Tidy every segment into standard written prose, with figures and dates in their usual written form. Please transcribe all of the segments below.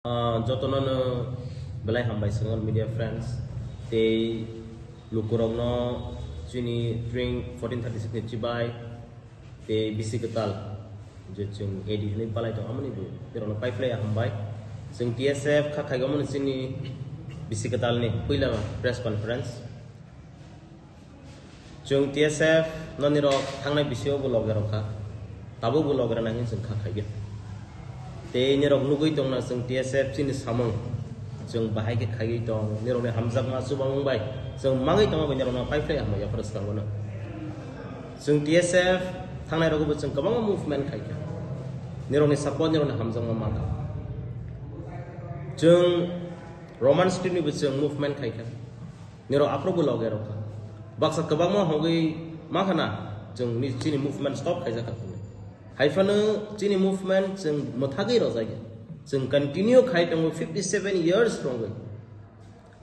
Jotono belai hambai sengon media friends they lukurongno chini drink 1436 ni chibai te bisi ketal je chung edi ni palai to amani bu terono pai play hambai sing TSF kha khai gamon chini bisi ketal ni puila press conference chung TSF noni ro thangnai bisio bu logero kha tabu bu logera nangin chung kha khai ge te nirok nugui tong na sung TSF sini samung sung bahai ke khai tong nirok ne hamzak ma subang bai sung mangai tong ba nirok na pai play am ya pras kang bona sung TSF thangnai rog bu sung kabang movement khai ke nirok ne support nirok ne hamzak ma ka sung roman street ni bu sung movement khai ke nirok apro bu log ero ka baksa kabang ma hogi ma khana sung ni sini movement stop khai ja ka Haifana chini movement sing mothagi rozage sing continue khai tong 57 years from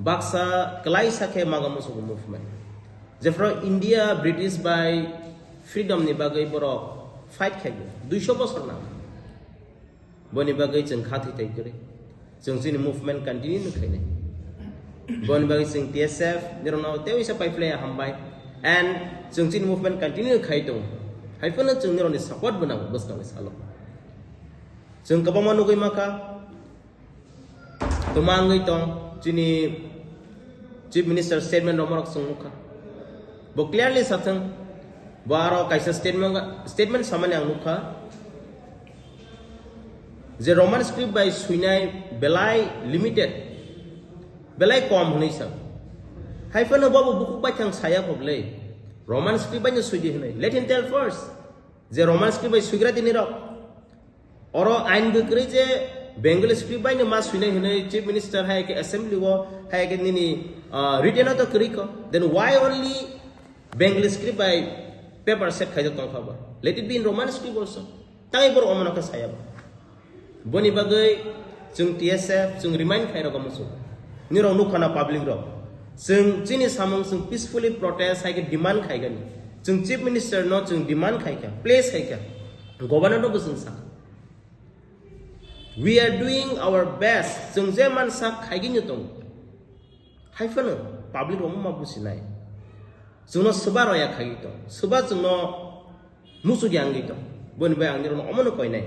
baksa kalai sakhe magamu so movement jefro India British by freedom ni bagai boro fight khai 200 bosor na boni bagai sing khathi tai kare sing chini movement continue nu khai ne boni bagai sing TSF nirono tewi sa pai play hambai and sing chini movement continue khai tong Haifana chung nironi support benang bus kami salo. Chung kabama nugui maka tumangai tong chini Chief Minister statement romarok sung muka. Bo clearly satang baro kaisa statement saman yang muka. Je Roman script by Suinai belai limited. Belai kom hunai sa. Haifana babu buku pachang saya koglei. Roman script by Suji hunai. Let him tell first. Je Roman script by Sugrati nirok. Oro ain bukri je Bengali script by mas Suinai hunai Chief Minister hai ke assembly wo hai ke nini written out keriko. Then why only Bengali script by paper set khai tong khaba. Let it be in Roman script also. Tangai bor omano ka saya. Boni bagai chung TSF chung remind khai ro kamusu. Nirok nukhana public ro. Sung chini samung sung peacefully protest hai ke demand khai gani sung Chief Minister no sung demand khai ka place khai ka governor no busung sa we are doing our best sung je man sa khai gi nyutong hai fana public ro ma businai sung no suba ro ya khai to suba sung no musu gyang gi to boni ba ang no omono koi nai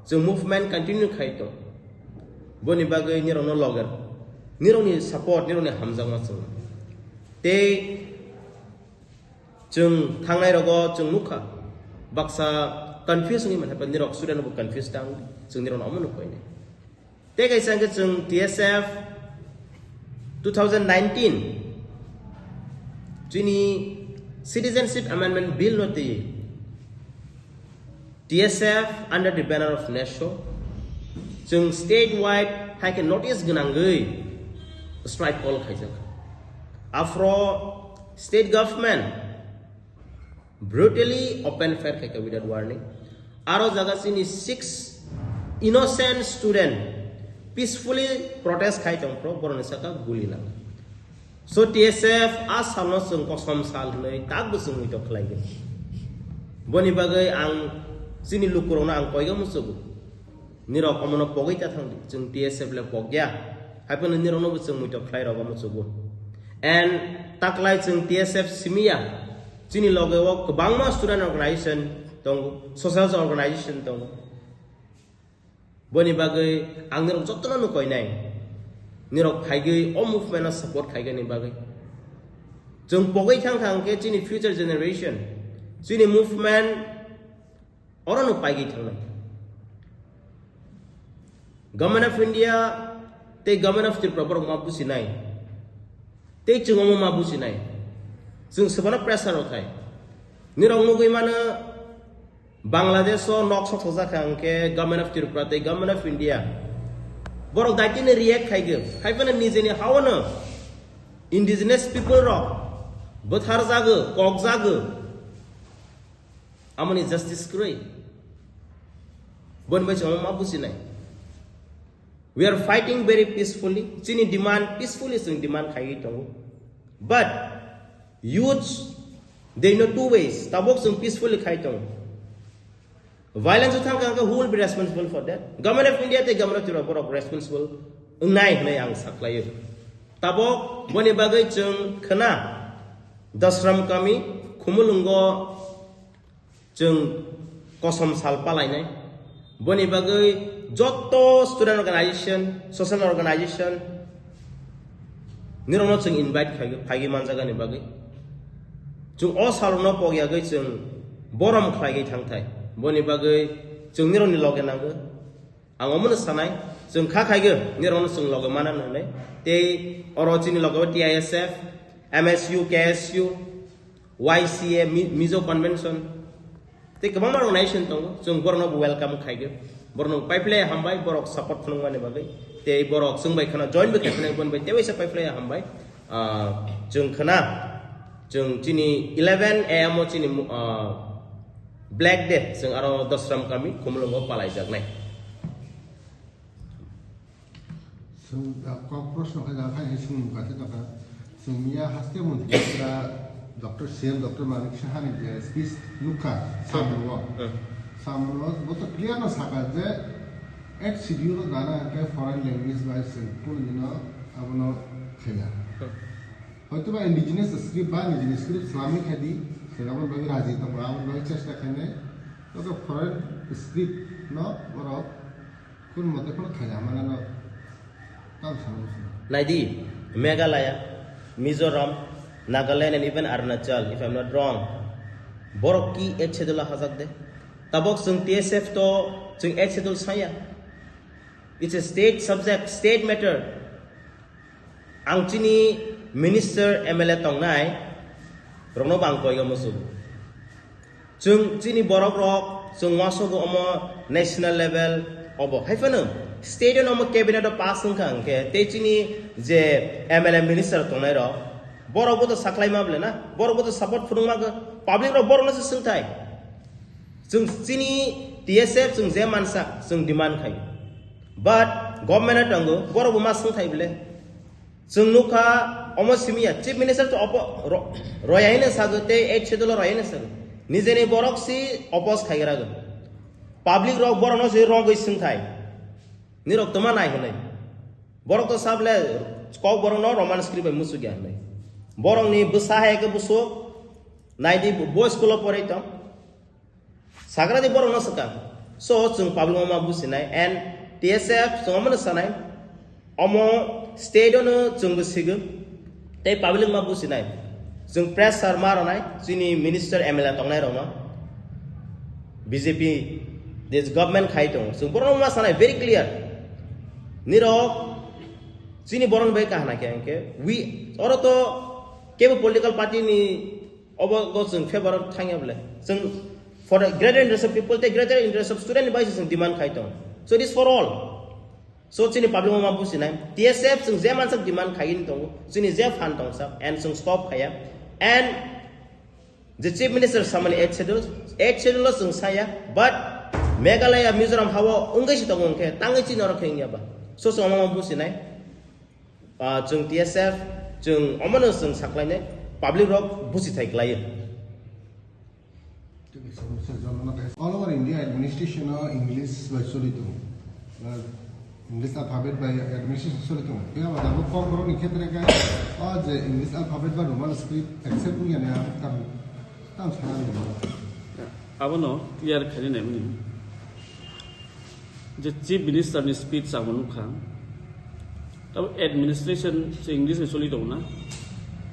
sung movement continue khai to boni ba ge ni ro no logger nironi support nironi hamjang ma chung te chung thangnai rogo chung nukha baksa confuse ngi man happen nirok student bu confuse tang chung niron amon ko ne te kai sang chung TSF 2019 jini citizenship amendment bill no te TSF under the banner of NASHO chung statewide hai ke notice gnangai strike call khai afro state government brutally open fire khai without warning aro jaga sini 6 innocent student peacefully protest khai tong pro borone saka guli lang so TSF asano sung kosom sal nei tak busung ito khlai ge boni bagai ang sini lukurona ang koiga musugu niro komono pogaita thang chung TSF le pogya happen in Nirono with some mucho flight of Amusugo. And Taklai Chung TSF Simia, Chini Logo, Bangma Student Organization, Tong, Social Organization Tong Boni Bagay, Angro Jotano Koinai, Niro Kaigi, all movement of support Kaigani Bagay. Chung Pogay Tang get in future generation, Chini movement, or no Pagi Tang. Government of India. Te government of the proper mabu sinai te chungomo mabu sinai sung sabana pressure othai nirong nugui mana Bangladesh so nok sok soja khangke government of Tripura te government of India borok daitine react khaige haibana nijeni hawana indigenous people ro bothar jaga kok jaga amani justice kroi bon bai chungomo mabu sinai we are fighting very peacefully. Chini demand peacefully sing demand khai tong. But youths they know two ways. Tabok sing peacefully khai tong. Violence who will be responsible for that? Government of India, the government of Europe responsible. Unai nay ang saklayo. Tabok boni bagay jeng kena dasram kami kumulunggo jeng kosom salpalai nay. Boni bagay joto student organization, social organization nirono jeng invite pagi manjaga ni bagay. Jeng all saluno pogya gay jeng borom khlai thangthai. Boni bagay jeng nironi loge nanggo. Ang omon sanai jeng khakhai nirono jeng loge mana nane. Te origin loge TISF, MSU, KSU, YCA, Mizo Convention. Te kabang organization tong jeng borno welcome khaige. Borno pipeline hambai borok support phunung mane bagai. Te borok jeng bai khana join bai khana bon bai te bai sa pipeline hambai. Jeng khana jeng chini 11 am chini Black Death jeng aro dosram kami kumulungo palai jagnai. प्रश्न मिया हस्ते मंत्री doctor CM doctor Manik Shah ने speech लुका सामरो वो तो clear ना साका जे eight schedule गाना के foreign language by simple दिनो अबनो खेला হয়তো বা ইন্ডিজিনাস স্ক্রিপ্ট বা ইন্ডিজিনাস স্ক্রিপ্ট ইসলামিক হেদি সেরকম ভাবে রাজি তো আমরা নয় চেষ্টা খানে তো ফরেন স্ক্রিপ্ট ন বড় কোন মতে কোন খায়া মানে না Naidi, Meghalaya, Mizoram, Nagaland, and even Arunachal, if I'm not wrong. Boroki Echedula Hazakde. Tabok Sung TSF to Sung Echedul Saya. It's a state subject, state matter. Angchini Minister MLA Tongnai, Rono Bangko Yomusu. Sung Chini Borok Rock, Sung Wasogo Omo, national level, Obo. Hyphenum. State no cabinet of passing kang ke techini je MLA minister tonai ro boro bo to saklai mable na boro bo to support phurung ma public ro boro na sung thai sung chini TSF sung je mansa sung demand khai but government tango boro bo ma sung thai bile sung nuka omo simia chief minister to royaine sagote ek chedolo royaine sag nije ni borok si oppose khai ra public ro boro no se ro goi sung thai Nirok teman naik nih, borong to sable, kau borong no roman script musuh gaya nih, borong ni besar ke busuk, naik di boys sekolah pore itu, sagra di borong no sekarang, so cung pablo mama busi naik, and TSF cung mana sanai, omo stadion no cung busigu, tapi pablo mama busi naik, cung press sarmar naik, sini minister MLA tong naik roma, BJP, this government khai tong, cung borong mama sanai very clear. Nirok sini borong baik kahna ke we oro to kebo political party ni obo go sung favor thangya bole sung for the greater interest of people the greater interest of student by sung demand khaitong so it is for all so sini public ma bu sinai TSF sung zeman sak demand khain tong sini ze fan tong sap and sung stop khaya and the chief minister samani eight schedule sung saya but Meghalaya Mizoram hawa ungai si tong ke tangai chi nor khengya ba so so mama busi nai jung TSF jung omano sung saklai nai public rock busi thai klai all over India administration English by solito English alphabet by administration solito ya ba ko koro ni khetre ka aaj English alphabet by Roman script accept ni ne tam tam sana ni abono clear khani ne muni the chief minister ni speech samanu khang tab administration se English me soli do na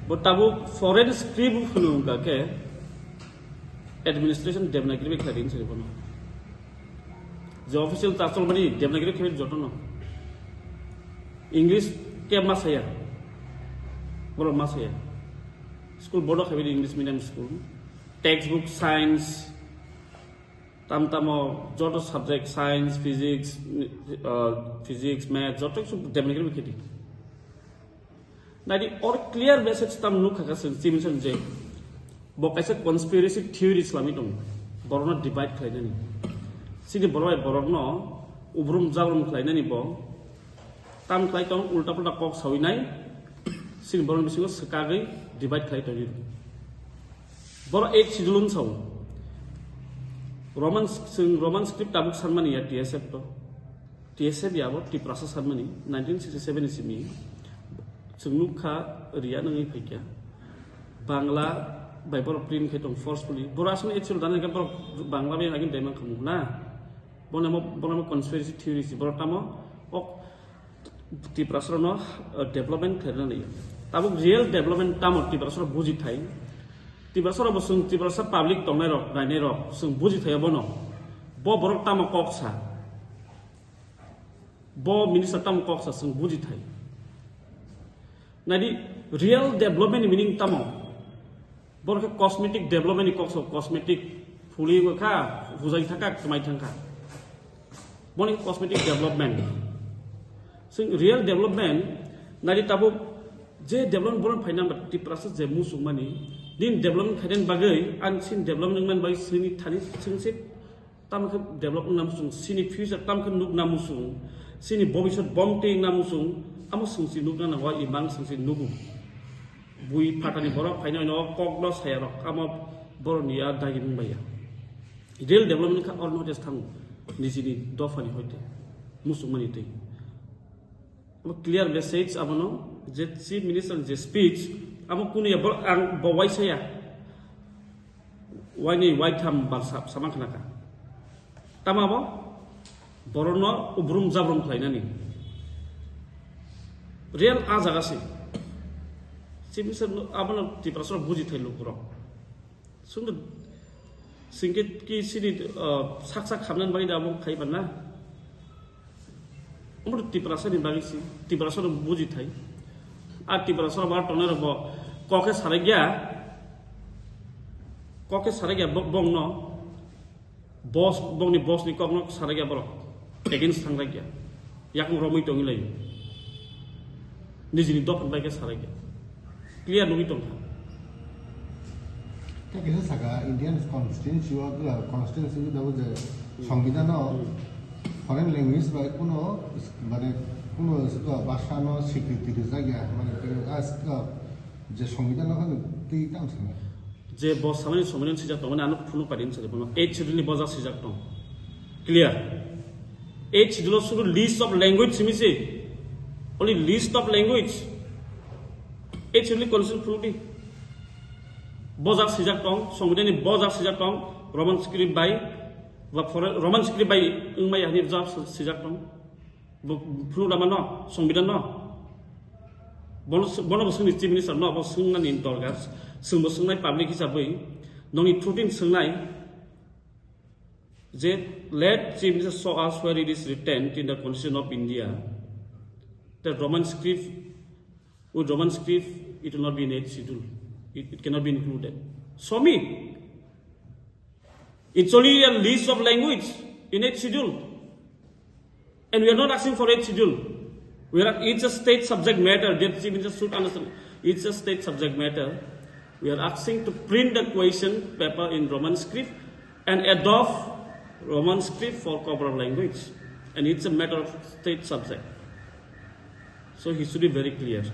but tabu foreign script phunu ka ke administration devanagari be khadin se bono the official tasol mani devanagari khebe joto no English ke masaya boro masaya school board khebe English medium school textbook science tamtamo joto subject science physics math joto sub devanagari be khedi na di or clear message tam nu khaka sen simson je bokaise conspiracy theory islami dong borona divide khaina ni sini boroi borno ubrum jabrum khaina ni bo tam khlai tong ulta pulta kok sawinai sini boron bisingo sakagai divide khlai tong boro 8 schedule saw Roman script tabuk sanmani ya TSF to. TSF ya bo Tiprasa sanmani 1967 isimi. Sungnuka ria nangi pikya. Bangla Bible print ketong forcefully. Borasmi actual dana kan Bangla be lagi demo kamu na. Bonamo conspiracy theories borotamo ok Tiprasa no development karena ni. Tabuk real development tamo Tiprasa buji thai. Tiprasa bosung Tiprasa public tongai rok gaine rok sung buji thai bono. Bo borok tamo koksa. Bo minister tamo koksa sung buji thai. Nadi real development meaning tamo. Borok cosmetic development ikok cosmetic fuli ka fuzai thaka kamai thangka. Boni cosmetic development. Sing real development nadi tabuk je development boron finance but Tiprasa je musung mani din development khaden bagai an sin development man bai sini thani singsit tam ke development namusung sini future tam ke nuk namusung sini bobisot bomte namusung amo sungsi nuk na wa imang sungsi nugu bui patani borok finance no kokdo sayarok amo boronia dagin baya real development ka all not just thang ni sini dofani hoite musung mani te clear message abono je chief minister je speech amo kuni ya ang bawai saya wani white ham barsap samang khanaka tamabo borono ubrum jabrum khlainani real a jaga si chief minister abono Tiprasa buji thailu puro sundu singit ki sini sak khamnan bai da amo khaiban na umur Tiprasa ni bagi si Tiprasa buji thai R Tiprasa বার টনের ককে সারে গিয়া বং ন বস বংনি বস নি cock ন সারে গিয়া বড় against থাংরা গিয়া ইয়াক রমই টঙি লাই নিজনি দফন বাইকে সারে গিয়া ক্লিয়ার নমি টং তা কিছু সাকা ইন্ডিয়ান কনস্টিটিউন্সি দাও যে সংবিধান ফরেন ল্যাঙ্গুয়েজ বা কোনো মানে কোনো ভাষা ন স্বীকৃতি জায়গা মানে যে সংবিধান তুই টান থাকে যে বস সামনে সংবিধান সিজাক মানে আনো ফুনো পাদিন সালে বনো 8 শিডিউল নি বজা সিজাক টং ক্লিয়ার 8 শিডিউল শুধু লিস্ট অফ ল্যাঙ্গুয়েজ সিমিছে only list of language 8 schedule constitution ফুলটি বজা সিজাক টং সংবিধান নি বজা সিজাক টং রোমান স্ক্রিপ্ট বাই বা রোমান স্ক্রিপ্ট বাই ইংমাই হানি জব সিজাক টং Flu nama no, songbidan no. Bono bosung ni chief minister no, bosung na ni dorgas, sung bosung nai public hisabai, noni trutin sung nai. Je let chief minister show us where it is written in the Constitution of India that Roman script, with Roman script, it will not be in 8th schedule. It cannot be included. Show me. It's only a list of language in 8th schedule. And we are not asking for 8th schedule. It's a state subject matter. That chief minister should understand. It's a state subject matter. We are asking to print the question paper in Roman script and adopt Roman script for cover language. And it's a matter of state subject. So he should be very clear.